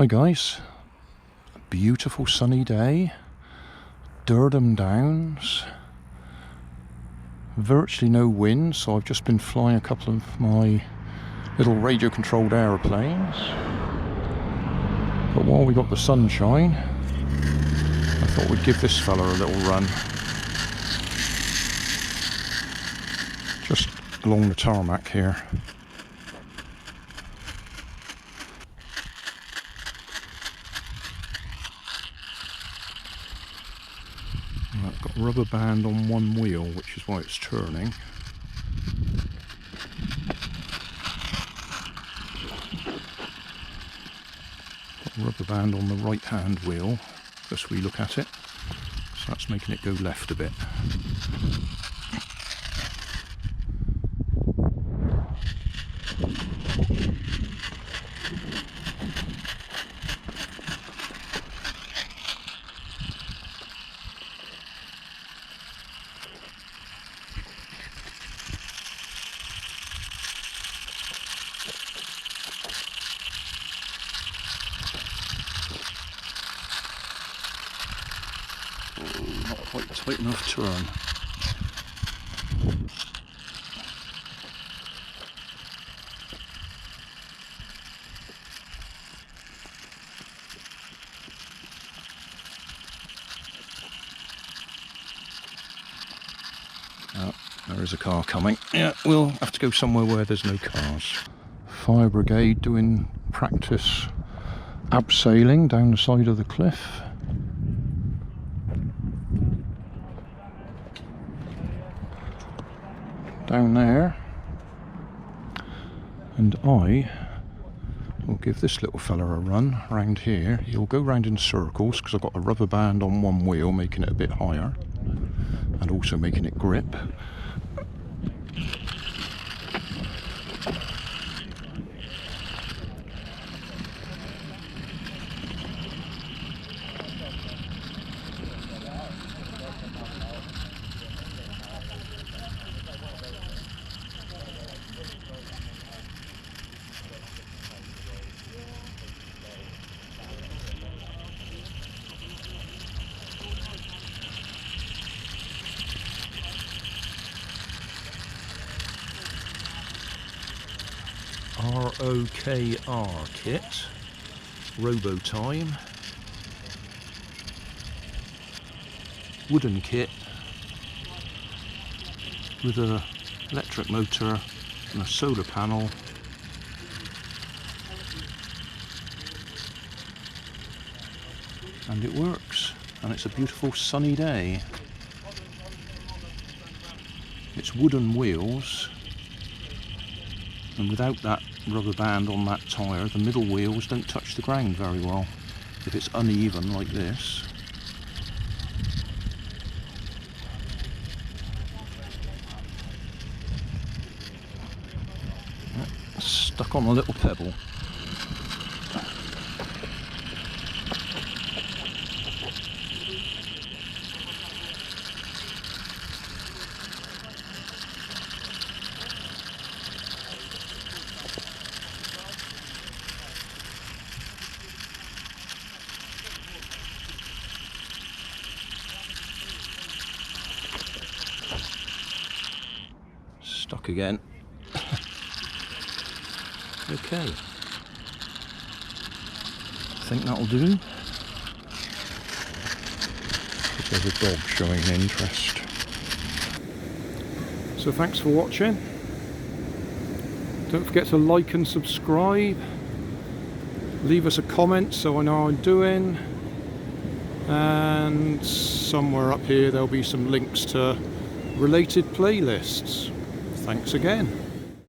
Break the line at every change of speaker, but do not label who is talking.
Hi guys, a beautiful sunny day, Durdham Downs, virtually no wind, so I've just been flying a couple of my little radio controlled aeroplanes. But while we got the sunshine, I thought we'd give this fella a little run. Just along the tarmac here. I've got a rubber band on one wheel, which is why it's turning. Got a rubber band on the right hand wheel, as we look at it, so that's making it go left a bit. Not quite tight enough turn. Oh, there is a car coming. Yeah, we'll have to go somewhere where there's no cars. Fire brigade doing practice abseiling down the side of the cliff. Down there, and I will give this little fella a run round here. He'll go round in circles because I've got a rubber band on one wheel making it a bit higher and also making it grip. ROKR kit, Robo Time, wooden kit with a electric motor and a solar panel, and it works, and it's a beautiful sunny day. It's wooden wheels, and without that rubber band on that tyre, the middle wheels don't touch the ground very well if it's uneven like this. Stuck on a little pebble. Stuck again. Okay, I think that'll do. There's a dog showing interest. So thanks for watching. Don't forget to like and subscribe. Leave us a comment so I know how I'm doing. And somewhere up here there'll be some links to related playlists. Thanks again.